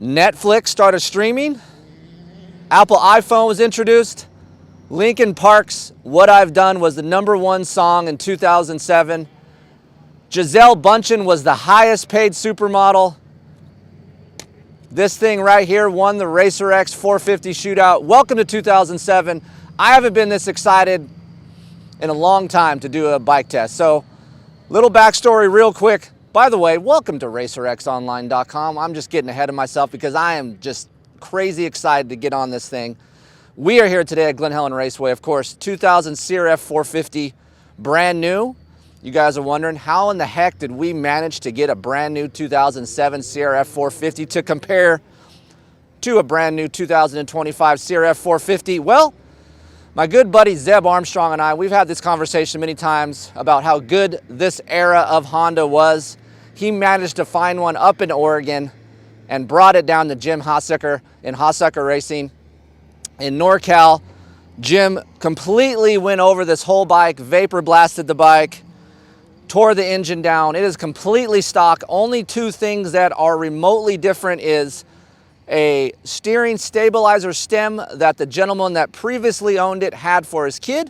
Netflix started streaming. Apple iPhone was introduced. Linkin Park's What I've Done was the #1 song in 2007. Gisele Bündchen was the highest paid supermodel. This thing right here won the Racer X 450 shootout. Welcome to 2007. I haven't been this excited in a long time to do a bike test. So, little backstory real quick. By the way, welcome to RacerXOnline.com. I'm just getting ahead of myself because I am just crazy excited to get on this thing. We are here today at Glen Helen Raceway, of course, 2000 CRF450, brand new. You guys are wondering, how in the heck did we manage to get a brand new 2007 CRF450 to compare to a brand new 2025 CRF450? Well, my good buddy Zeb Armstrong and I, we've had this conversation many times about how good this era of Honda was. He managed to find one up in Oregon and brought it down to Jim Hossucker in Hossucker Racing in NorCal. Jim completely went over this whole bike, vapor blasted the bike, tore the engine down. It is completely stock. Only two things that are remotely different is a steering stabilizer stem that the gentleman that previously owned it had for his kid,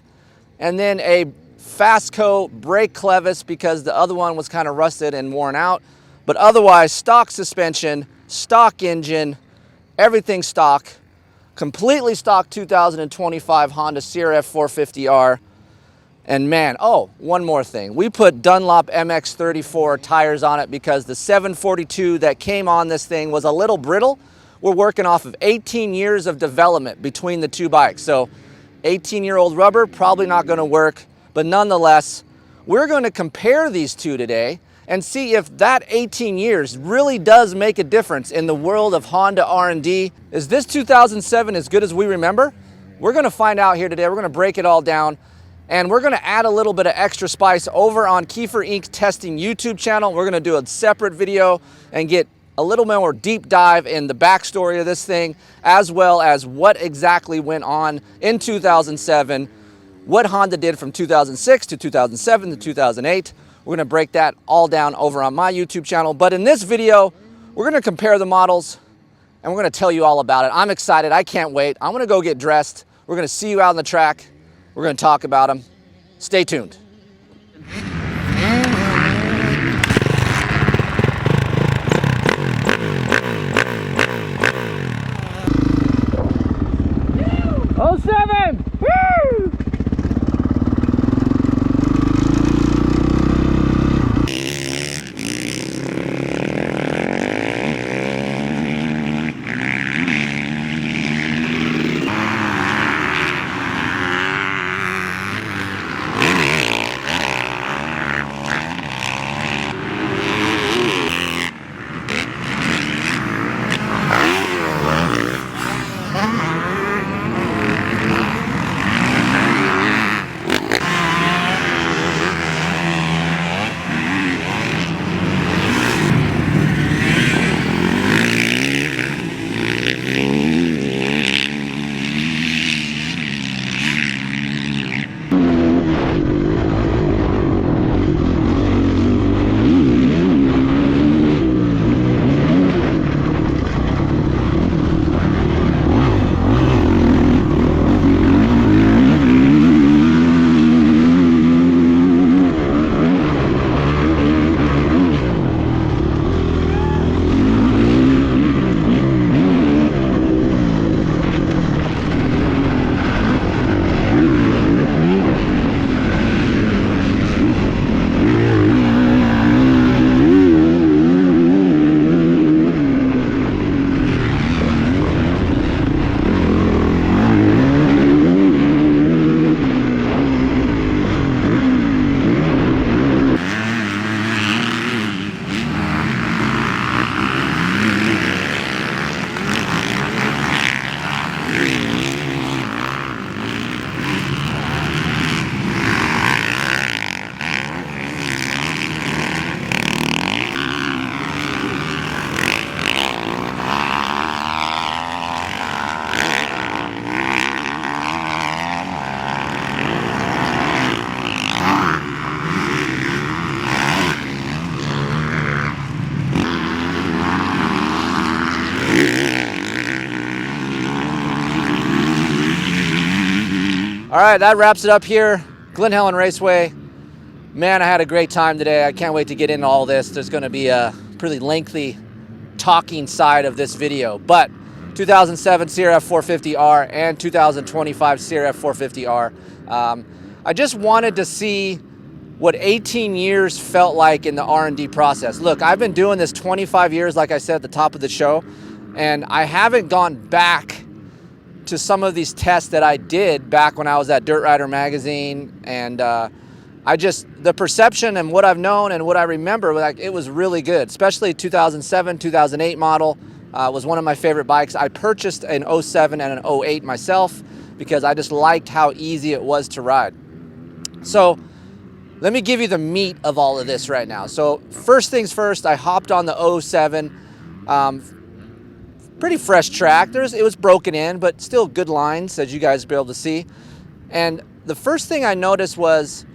and then a Fastco brake clevis because the other one was kind of rusted and worn out. But otherwise, stock suspension, stock engine, everything stock. Completely stock 2025 Honda CRF450R. And man, oh, one more thing. We put Dunlop MX34 tires on it because the 742 that came on this thing was a little brittle. We're working off of 18 years of development between the two bikes. So 18-year-old rubber, probably not gonna work, but nonetheless, we're gonna compare these two today and see if that 18 years really does make a difference in the world of Honda R&D. Is this 2007 as good as we remember? We're gonna find out here today. We're gonna break it all down, and we're gonna add a little bit of extra spice over on Keefer Inc. Testing YouTube channel. We're gonna do a separate video and get a little more deep dive in the backstory of this thing, as well as what exactly went on in 2007, what Honda did from 2006 to 2007 to 2008. We're gonna break that all down over on my YouTube channel. But in this video, we're gonna compare the models and we're gonna tell you all about it. I'm excited, I can't wait. I'm gonna go get dressed. We're gonna see you out on the track. We're gonna talk about them. Stay tuned. Oh, 07! Woo! All right, that wraps it up here. Glen Helen Raceway. Man, I had a great time today. I can't wait to get into all this. There's going to be a pretty lengthy talking side of this video, but 2007 CRF450R and 2025 CRF450R. I just wanted to see what 18 years felt like in the R&D process. Look, I've been doing this 25 years, like I said at the top of the show, and I haven't gone back to some of these tests that I did back when I was at Dirt Rider magazine, and the perception and what I've known and what I remember, like, it was really good, especially 2007, 2008 model was one of my favorite bikes. I purchased an 07 and an 08 myself because I just liked how easy it was to ride. So let me give you the meat of all of this right now. So first things first, I hopped on the 07, pretty fresh track. It was broken in, but still good lines, as you guys will be able to see. And the first thing I noticed was,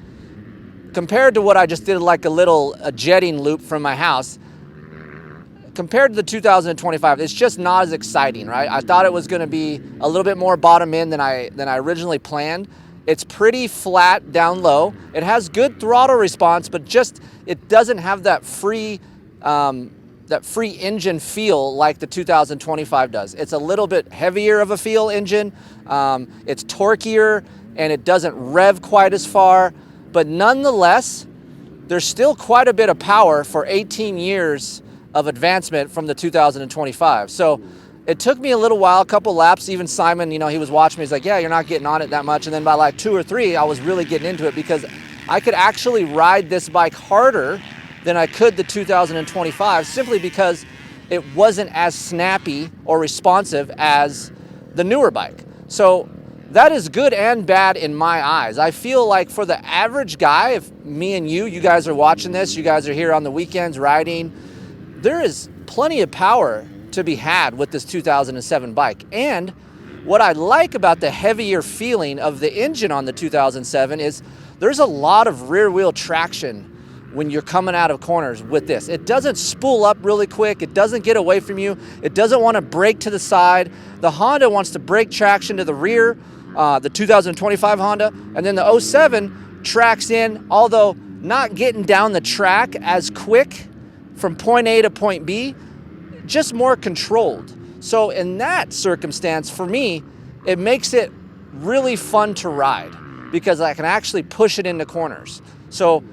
compared to what I just did, like a jetting loop from my house, compared to the 2025, it's just not as exciting, right? I thought it was going to be a little bit more bottom end than I originally planned. It's pretty flat down low. It has good throttle response, but just it doesn't have that free engine feel like the 2025 does. It's a little bit heavier of a feel engine. It's torquier and it doesn't rev quite as far, but nonetheless, there's still quite a bit of power for 18 years of advancement from the 2025. So it took me a little while, a couple laps. Even Simon, he was watching me. He's like, yeah, you're not getting on it that much. And then by like 2 or 3, I was really getting into it because I could actually ride this bike harder than I could the 2025, simply because it wasn't as snappy or responsive as the newer bike. So that is good and bad in my eyes. I feel like for the average guy, if me and you guys are watching this, you guys are here on the weekends riding, there is plenty of power to be had with this 2007 bike. And what I like about the heavier feeling of the engine on the 2007 is there's a lot of rear wheel traction when you're coming out of corners with this. It doesn't spool up really quick. It doesn't get away from you. It doesn't want to brake to the side. The Honda wants to brake traction to the rear, the 2025 Honda, and then the 07 tracks in, although not getting down the track as quick from point A to point B, just more controlled. So in that circumstance, for me, it makes it really fun to ride because I can actually push it into corners. So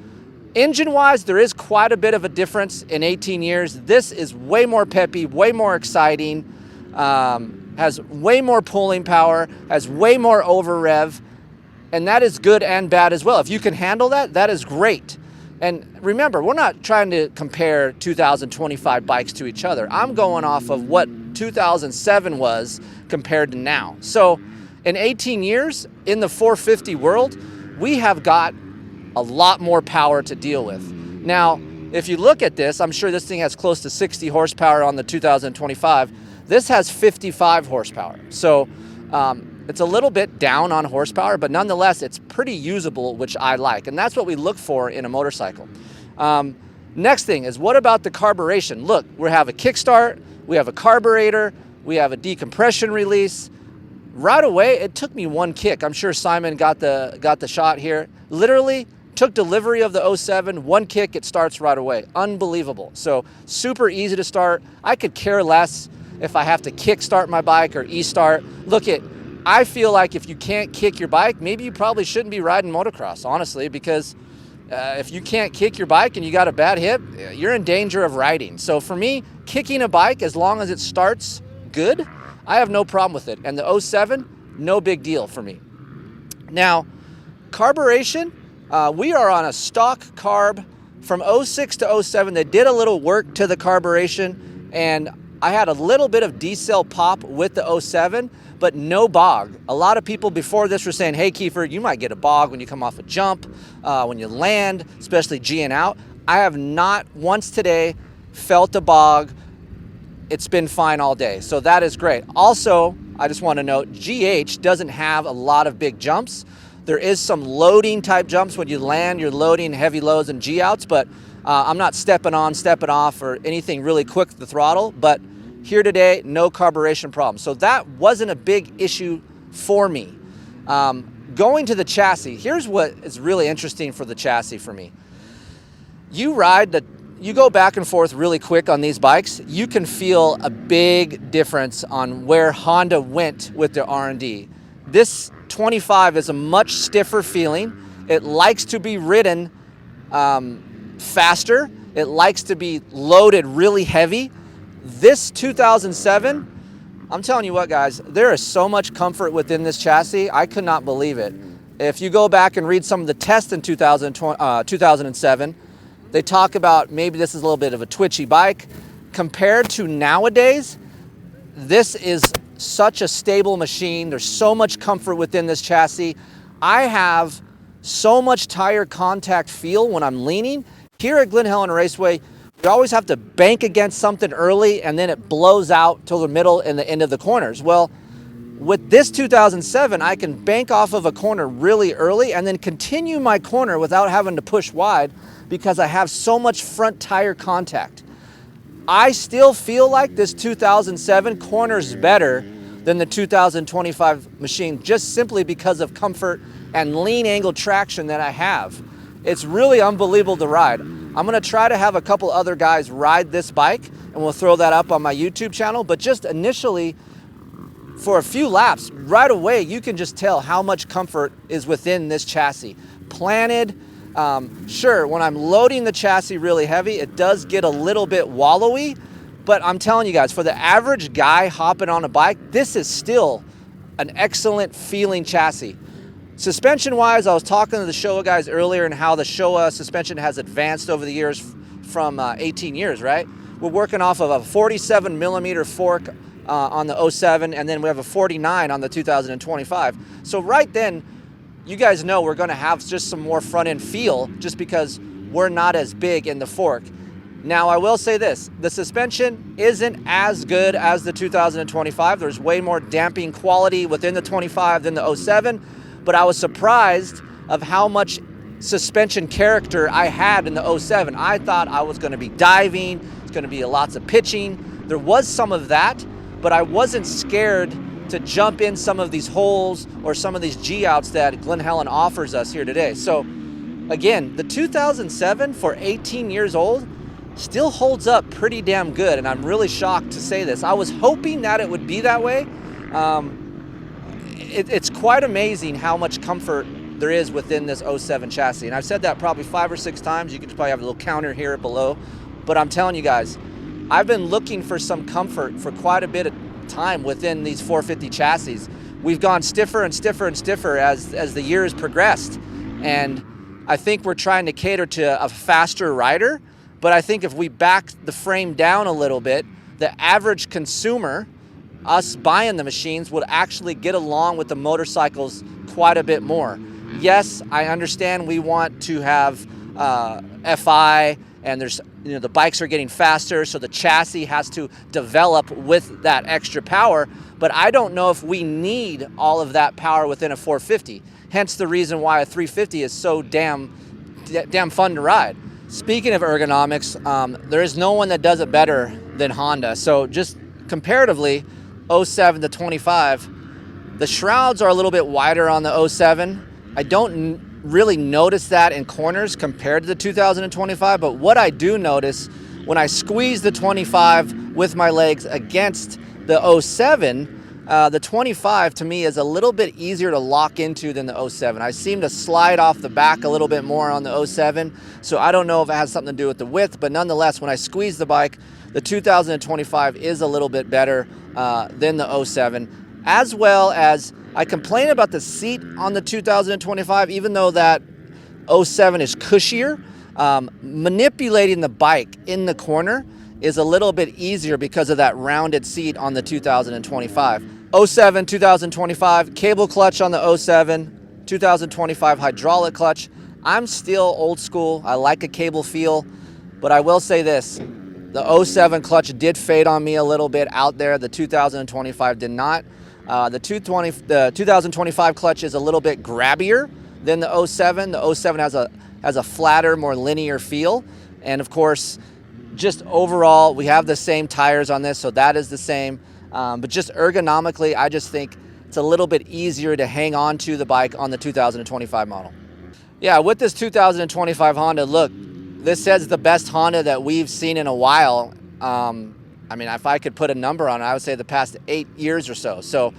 engine-wise, there is quite a bit of a difference in 18 years. This is way more peppy, way more exciting, has way more pulling power, has way more over rev, and that is good and bad as well. If you can handle that, that is great. And remember, we're not trying to compare 2025 bikes to each other. I'm going off of what 2007 was compared to now. So in 18 years, in the 450 world, we have got a lot more power to deal with. Now, if you look at this, I'm sure this thing has close to 60 horsepower on the 2025. This has 55 horsepower. So it's a little bit down on horsepower, but nonetheless, it's pretty usable, which I like. And that's what we look for in a motorcycle. Next thing is, what about the carburation? Look, we have a kickstart, we have a carburetor, we have a decompression release. Right away, it took me one kick. I'm sure Simon got the shot here. Literally, took delivery of the 07, one kick, it starts right away. Unbelievable. So super easy to start. I could care less if I have to kick start my bike or e-start. I feel like if you can't kick your bike, maybe you probably shouldn't be riding motocross, honestly, because if you can't kick your bike and you got a bad hip, you're in danger of riding. So for me, kicking a bike, as long as it starts good, I have no problem with it. And the 07, no big deal for me. Now, carburation, we are on a stock carb from 06 to 07. They did a little work to the carburation, and I had a little bit of D-cell pop with the 07, but no bog. A lot of people before this were saying, hey, Keefer, you might get a bog when you come off a jump, when you land, especially G'ing out. I have not once today felt a bog. It's been fine all day, so that is great. Also, I just want to note, GH doesn't have a lot of big jumps. There is some loading type jumps when you land, you're loading heavy loads and G-outs, but I'm not stepping on, stepping off, or anything really quick with the throttle. But here today, no carburation problem. So that wasn't a big issue for me. Going to the chassis, here's what is really interesting for the chassis for me. You go back and forth really quick on these bikes, you can feel a big difference on where Honda went with their R&D. This 25 is a much stiffer feeling. It likes to be ridden faster. It likes to be loaded really heavy. This 2007, I'm telling you what, guys, there is so much comfort within this chassis. I could not believe it. If you go back and read some of the tests in 2007, they talk about maybe this is a little bit of a twitchy bike. Compared to nowadays, this is such a stable machine. There's so much comfort within this chassis. I have so much tire contact feel when I'm leaning. Here at Glen Helen Raceway, we always have to bank against something early and then it blows out till the middle and the end of the corners. Well, with this 2007, I can bank off of a corner really early and then continue my corner without having to push wide because I have so much front tire contact. I still feel like this 2007 corners better than the 2025 machine just simply because of comfort and lean angle traction that I have. It's really unbelievable to ride. I'm gonna try to have a couple other guys ride this bike and we'll throw that up on my YouTube channel, but just initially, for a few laps, right away, you can just tell how much comfort is within this chassis. Planted, sure, when I'm loading the chassis really heavy, it does get a little bit wallowy, but I'm telling you guys, for the average guy hopping on a bike, this is still an excellent feeling chassis. Suspension-wise, I was talking to the Showa guys earlier and how the Showa suspension has advanced over the years from 18 years, right? We're working off of a 47 millimeter fork on the 07, and then we have a 49 on the 2025. So right then, you guys know we're gonna have just some more front end feel just because we're not as big in the fork. Now, I will say this, the suspension isn't as good as the 2025. There's way more damping quality within the 25 than the 07, but I was surprised of how much suspension character I had in the 07. I thought I was gonna be diving, it's gonna be lots of pitching. There was some of that, but I wasn't scared to jump in some of these holes or some of these G-outs that Glen Helen offers us here today. So again, the 2007 for 18 years old still holds up pretty damn good, and I'm really shocked to say this. I was hoping that it would be that way. It's quite amazing how much comfort there is within this 07 chassis. And I've said that probably 5 or 6 times. You can probably have a little counter here below. But I'm telling you guys, I've been looking for some comfort for quite a bit of time within these 450 chassis. We've gone stiffer and stiffer and stiffer as the years progressed. And I think we're trying to cater to a faster rider. But I think if we back the frame down a little bit, the average consumer, us buying the machines, would actually get along with the motorcycles quite a bit more. Yes, I understand we want to have FI, and there's, you know, the bikes are getting faster, so the chassis has to develop with that extra power, but I don't know if we need all of that power within a 450. Hence the reason why a 350 is so damn fun to ride. Speaking of ergonomics, there is no one that does it better than Honda. So just comparatively, 07 to 25, the shrouds are a little bit wider on the 07. I don't really notice that in corners compared to the 2025, but what I do notice when I squeeze the 25 with my legs against the 07, the 25 to me is a little bit easier to lock into than the 07. I seem to slide off the back a little bit more on the 07, so I don't know if it has something to do with the width, but nonetheless, when I squeeze the bike, the 2025 is a little bit better than the 07, as well as I complain about the seat on the 2025, even though that 07 is cushier. Manipulating the bike in the corner is a little bit easier because of that rounded seat on the 2025. 07, 2025, cable clutch on the 07, 2025 hydraulic clutch. I'm still old school. I like a cable feel, but I will say this. The 07 clutch did fade on me a little bit out there. The 2025 did not. The 2025 clutch is a little bit grabbier than the 07. The 07 has a flatter, more linear feel. And of course, just overall, we have the same tires on this, so that is the same. But just ergonomically, I just think it's a little bit easier to hang on to the bike on the 2025 model. Yeah, with this 2025 Honda, look, this says the best Honda that we've seen in a while. I mean, if I could put a number on it, I would say the past 8 years or so. So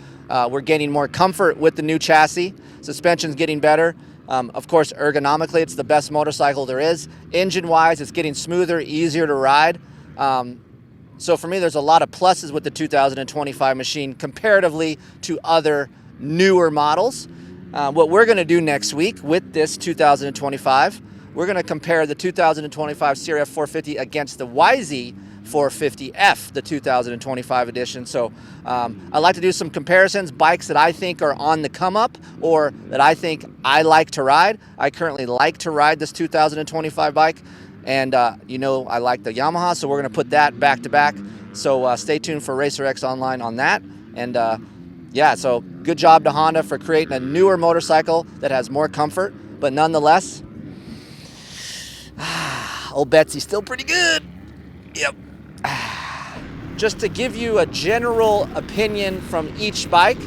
we're gaining more comfort with the new chassis. Suspension's getting better. Of course, ergonomically, it's the best motorcycle there is. Engine-wise, it's getting smoother, easier to ride. So for me, there's a lot of pluses with the 2025 machine comparatively to other newer models. What we're going to do next week with this 2025, we're going to compare the 2025 CRF450 against the YZ450F, the 2025 edition. So I like to do some comparisons, bikes that I think are on the come up or that I think I like to ride. I currently like to ride this 2025 bike, and you know, I like the Yamaha, so we're going to put that back to back. So stay tuned for Racer X Online on that. And yeah, so good job to Honda for creating a newer motorcycle that has more comfort, but nonetheless, old Betsy's still pretty good. Yep. Just to give you a general opinion from each bike,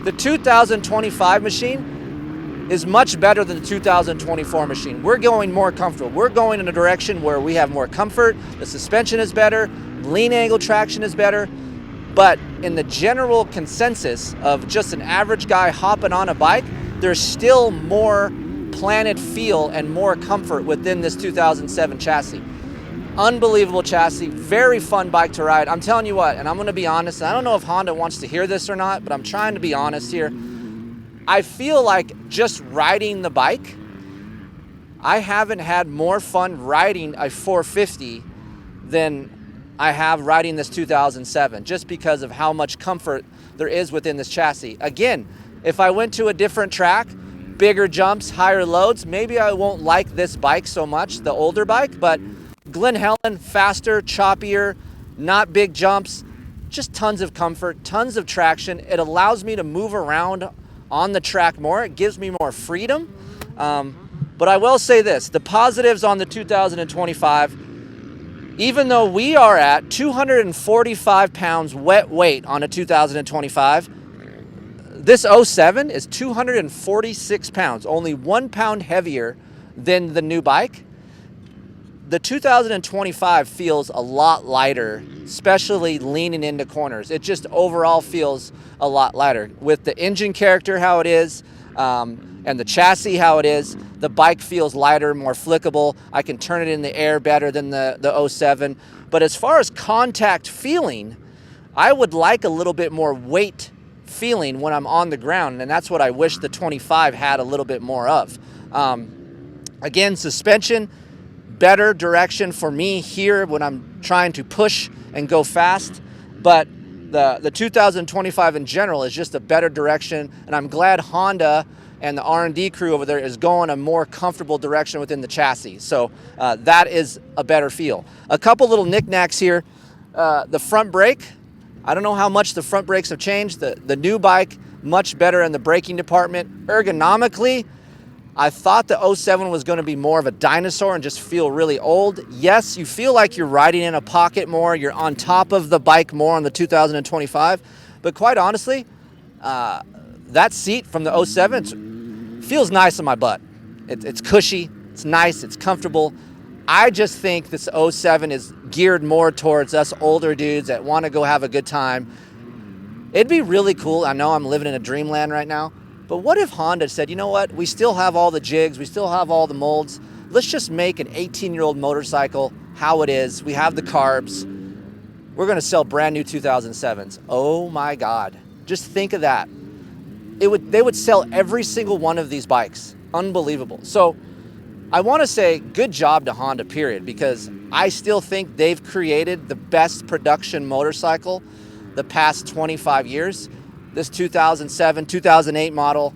the 2025 machine is much better than the 2024 machine. We're going more comfortable. We're going in a direction where we have more comfort, the suspension is better, lean angle traction is better, but in the general consensus of just an average guy hopping on a bike, there's still more planted feel and more comfort within this 2007 chassis. Unbelievable chassis, very fun bike to ride. I'm telling you what, and I'm gonna be honest, I don't know if Honda wants to hear this or not, but I'm trying to be honest here. I feel like just riding the bike, I haven't had more fun riding a 450 than I have riding this 2007, just because of how much comfort there is within this chassis. Again, if I went to a different track, bigger jumps, higher loads, maybe I won't like this bike so much, the older bike, but Glen Helen, faster, choppier, not big jumps, just tons of comfort, tons of traction. It allows me to move around on the track more. It gives me more freedom. But I will say this, the positives on the 2025, even though we are at 245 pounds wet weight on a 2025, this 07 is 246 pounds, only 1 pound heavier than the new bike. The 2025 feels a lot lighter, especially leaning into corners. It just overall feels a lot lighter. With the engine character how it is, and the chassis how it is, the bike feels lighter, more flickable. I can turn it in the air better than the 07. But as far as contact feeling, I would like a little bit more weight feeling when I'm on the ground, and that's what I wish the 25 had a little bit more of. Again, suspension, better direction for me here when I'm trying to push and go fast, but the 2025 in general is just a better direction, and I'm glad Honda and the R&D crew over there is going a more comfortable direction within the chassis. So that is a better feel. A couple little knickknacks here. The front brake, I don't know how much the front brakes have changed. The new bike, much better in the braking department. Ergonomically, I thought the 07 was going to be more of a dinosaur and just feel really old. Yes, you feel like you're riding in a pocket more. You're on top of the bike more on the 2025. But quite honestly, that seat from the 07 feels nice on my butt. It's cushy, it's nice, it's comfortable. I just think this 07 is geared more towards us older dudes that want to go have a good time. It'd be really cool. I know I'm living in a dreamland right now. But what if Honda said, you know what, we still have all the jigs, we still have all the molds. Let's just make an 18-year-old motorcycle how it is. We have the carbs. We're going to sell brand new 2007s. Oh my God. Just think of that. They would sell every single one of these bikes. Unbelievable. So I want to say good job to Honda, period, because I still think they've created the best production motorcycle the past 25 years. This 2007, 2008 model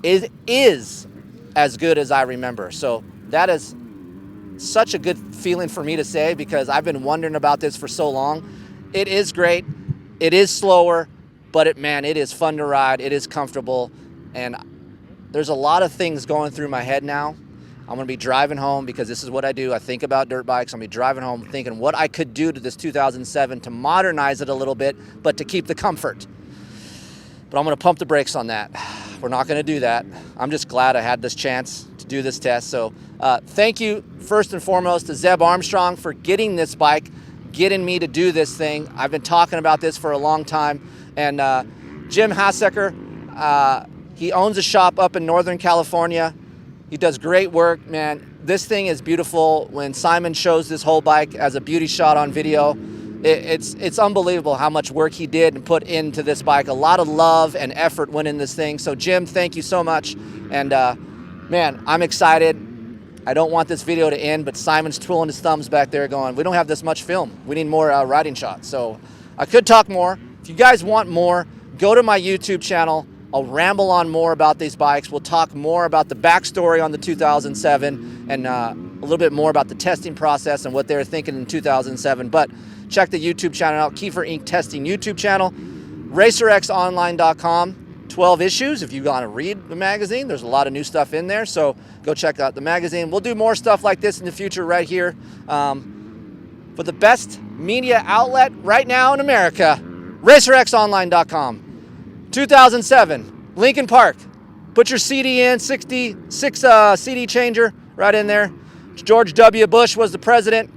is as good as I remember. So that is such a good feeling for me to say, because I've been wondering about this for so long. It is great. It is slower, but it is fun to ride. It is comfortable. And there's a lot of things going through my head now. I'm going to be driving home, because this is what I do. I think about dirt bikes. I'm going to be driving home thinking what I could do to this 2007 to modernize it a little bit, but to keep the comfort. but I'm gonna pump the brakes on that. We're not gonna do that. I'm just glad I had this chance to do this test. So thank you first and foremost to Zeb Armstrong for getting this bike, getting me to do this thing. I've been talking about this for a long time. And Jim Hassecker, he owns a shop up in Northern California. He does great work, man. This thing is beautiful. When Simon shows this whole bike as a beauty shot on video, it's unbelievable how much work he did and put into this bike. A lot of love and effort went in this thing. So Jim, thank you so much. And man, I'm excited. I don't want this video to end, but Simon's twirling his thumbs back there going, we don't have this much film. We need more riding shots. So I could talk more. If you guys want more, go to my YouTube channel. I'll ramble on more about these bikes. We'll talk more about the backstory on the 2007 and a little bit more about the testing process and what they were thinking in 2007. But check the YouTube channel out, Keefer Inc. Testing YouTube channel, RacerXOnline.com, 12 issues. If you want to read the magazine, there's a lot of new stuff in there. So go check out the magazine. We'll do more stuff like this in the future right here. For the best media outlet right now in America, RacerXOnline.com. 2007, Lincoln Park. Put your CD in, 66 CD changer right in there. George W. Bush was the president.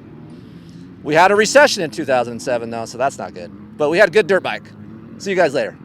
We had a recession in 2007 though, so that's not good. But we had a good dirt bike. See you guys later.